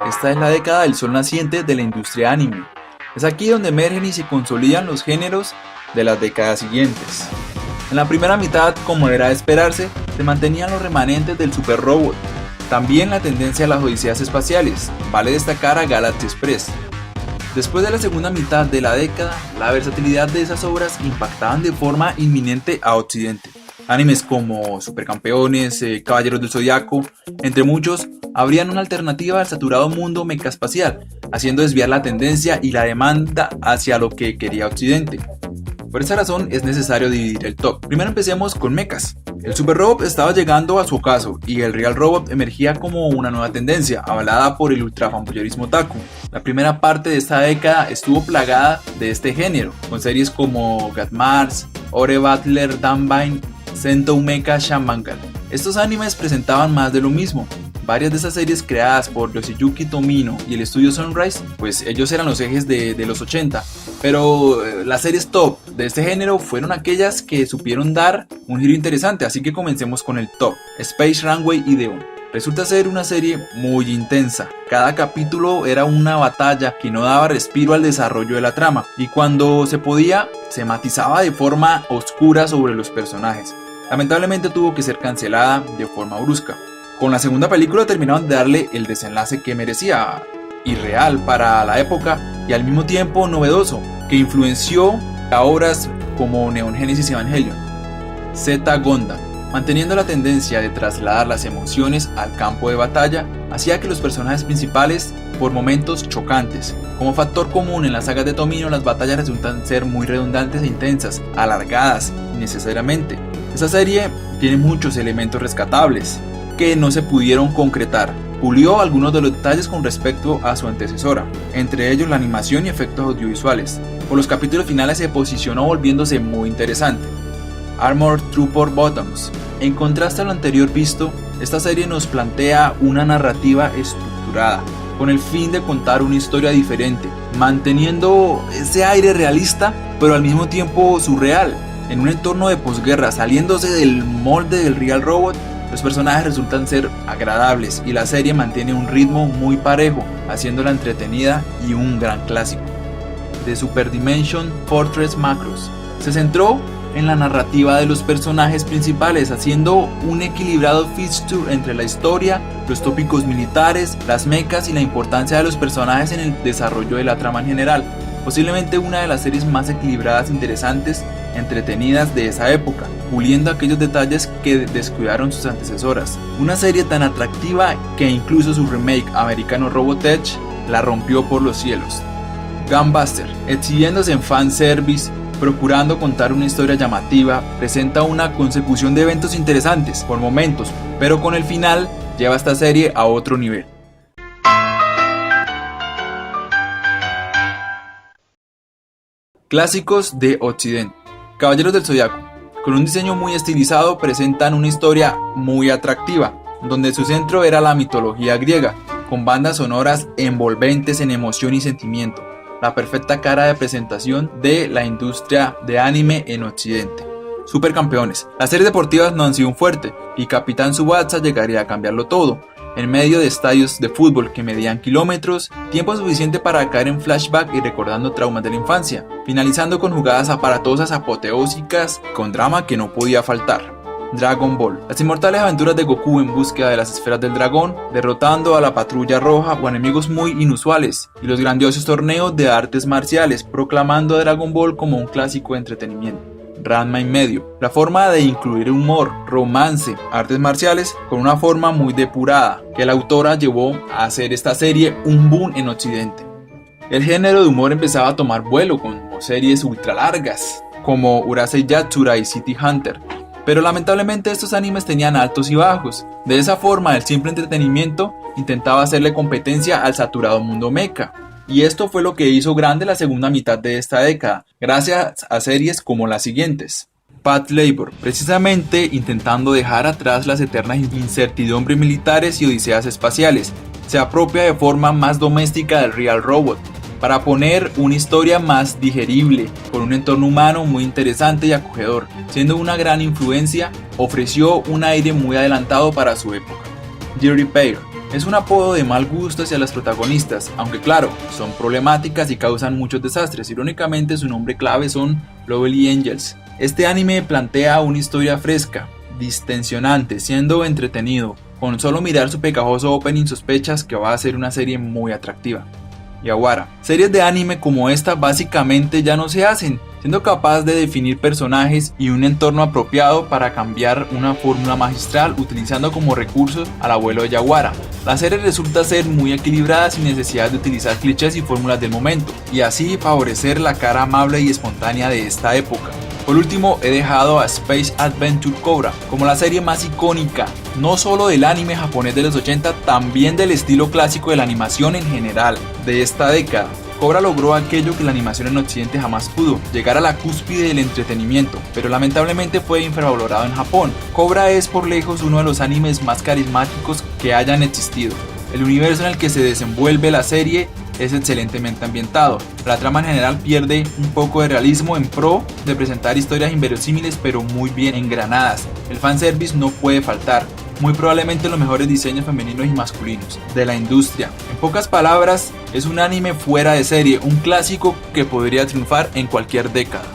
esta es la década del sol naciente de la industria anime. Es aquí donde emergen y se consolidan los géneros de las décadas siguientes. En la primera mitad, como era de esperarse, se mantenían los remanentes del Super Robot. También la tendencia a las odiseas espaciales, vale destacar a Galaxy Express. Después de la segunda mitad de la década, la versatilidad de esas obras impactaban de forma inminente a Occidente. Animes como Supercampeones, Caballeros del Zodiaco, entre muchos, abrían una alternativa al saturado mundo mecaespacial, haciendo desviar la tendencia y la demanda hacia lo que quería Occidente. Por esa razón es necesario dividir el top. Primero empecemos con mechas. El Super Robot estaba llegando a su ocaso y el Real Robot emergía como una nueva tendencia, avalada por el ultrafanboyerismo otaku. La primera parte de esta década estuvo plagada de este género, con series como God Mars, Ore Battler Danbine, Sentou Mecha Shamangal. Estos animes presentaban más de lo mismo. Varias de esas series creadas por Yoshiyuki Tomino y el estudio Sunrise, pues ellos eran los ejes de los 80, pero las series top de este género fueron aquellas que supieron dar un giro interesante, así que comencemos con el top. Space Runway Ideon. Resulta ser una serie muy intensa. Cada capítulo era una batalla que no daba respiro al desarrollo de la trama, y cuando se podía, se matizaba de forma oscura sobre los personajes. Lamentablemente tuvo que ser cancelada de forma brusca. Con la segunda película terminaron de darle el desenlace que merecía, irreal para la época y al mismo tiempo novedoso, que influenció a obras como Neon Genesis Evangelion. Z Gundam, manteniendo la tendencia de trasladar las emociones al campo de batalla, hacía que los personajes principales por momentos chocantes. Como factor común en las sagas de Tomino, las batallas resultan ser muy redundantes e intensas, alargadas innecesariamente. Esta serie tiene muchos elementos rescatables que no se pudieron concretar. Pulió algunos de los detalles con respecto a su antecesora, entre ellos la animación y efectos audiovisuales. Por los capítulos finales se posicionó volviéndose muy interesante. Armored Trooper Bottoms. En contraste a lo anterior visto, esta serie nos plantea una narrativa estructurada, con el fin de contar una historia diferente, manteniendo ese aire realista, pero al mismo tiempo surreal. En un entorno de posguerra, saliéndose del molde del Real Robot, los personajes resultan ser agradables y la serie mantiene un ritmo muy parejo, haciéndola entretenida y un gran clásico. The Super Dimension Fortress Macross. Se centró en la narrativa de los personajes principales, haciendo un equilibrado feature entre la historia, los tópicos militares, las mechas y la importancia de los personajes en el desarrollo de la trama en general. Posiblemente una de las series más equilibradas, interesantes, entretenidas de esa época, puliendo aquellos detalles que descuidaron sus antecesoras. Una serie tan atractiva que incluso su remake Americano Robotech la rompió por los cielos. Gunbuster, exhibiéndose en fanservice, procurando contar una historia llamativa, presenta una consecución de eventos interesantes por momentos, pero con el final lleva esta serie a otro nivel. Clásicos de Occidente. Caballeros del Zodiaco, con un diseño muy estilizado, presentan una historia muy atractiva, donde su centro era la mitología griega, con bandas sonoras envolventes en emoción y sentimiento, la perfecta cara de presentación de la industria de anime en Occidente. Supercampeones. Las series deportivas no han sido un fuerte, y Capitán Tsubasa llegaría a cambiarlo todo. En medio de estadios de fútbol que medían kilómetros, tiempo suficiente para caer en flashback y recordando traumas de la infancia, finalizando con jugadas aparatosas apoteósicas con drama que no podía faltar. Dragon Ball. Las inmortales aventuras de Goku en búsqueda de las esferas del dragón, derrotando a la Patrulla Roja o enemigos muy inusuales, y los grandiosos torneos de artes marciales, proclamando a Dragon Ball como un clásico de entretenimiento. Ranma y medio. La forma de incluir humor, romance, artes marciales con una forma muy depurada, que la autora llevó a hacer esta serie un boom en Occidente. El género de humor empezaba a tomar vuelo con series ultra largas, como Urasei Yatsura y City Hunter, pero lamentablemente estos animes tenían altos y bajos. De esa forma, el simple entretenimiento intentaba hacerle competencia al saturado mundo mecha. Y esto fue lo que hizo grande la segunda mitad de esta década, gracias a series como las siguientes. Path Labor, precisamente intentando dejar atrás las eternas incertidumbres militares y odiseas espaciales, se apropia de forma más doméstica del Real Robot, para poner una historia más digerible, con un entorno humano muy interesante y acogedor. Siendo una gran influencia, ofreció un aire muy adelantado para su época. The Repair. Es un apodo de mal gusto hacia las protagonistas, aunque claro, son problemáticas y causan muchos desastres. Irónicamente su nombre clave son Lovely Angels. Este anime plantea una historia fresca, distensionante, siendo entretenido. Con solo mirar su pegajoso opening sospechas que va a ser una serie muy atractiva. Yawara. Series de anime como esta básicamente ya no se hacen, siendo capaz de definir personajes y un entorno apropiado para cambiar una fórmula magistral utilizando como recursos al abuelo de Yawara. La serie resulta ser muy equilibrada sin necesidad de utilizar clichés y fórmulas del momento, y así favorecer la cara amable y espontánea de esta época. Por último, he dejado a Space Adventure Cobra como la serie más icónica, no solo del anime japonés de los 80, también del estilo clásico de la animación en general de esta década. Cobra logró aquello que la animación en Occidente jamás pudo, llegar a la cúspide del entretenimiento, pero lamentablemente fue infravalorado en Japón. Cobra es por lejos uno de los animes más carismáticos que hayan existido. El universo en el que se desenvuelve la serie es excelentemente ambientado. La trama en general pierde un poco de realismo en pro de presentar historias inverosímiles pero muy bien engranadas. El fanservice no puede faltar. Muy probablemente los mejores diseños femeninos y masculinos de la industria. En pocas palabras, es un anime fuera de serie, un clásico que podría triunfar en cualquier década.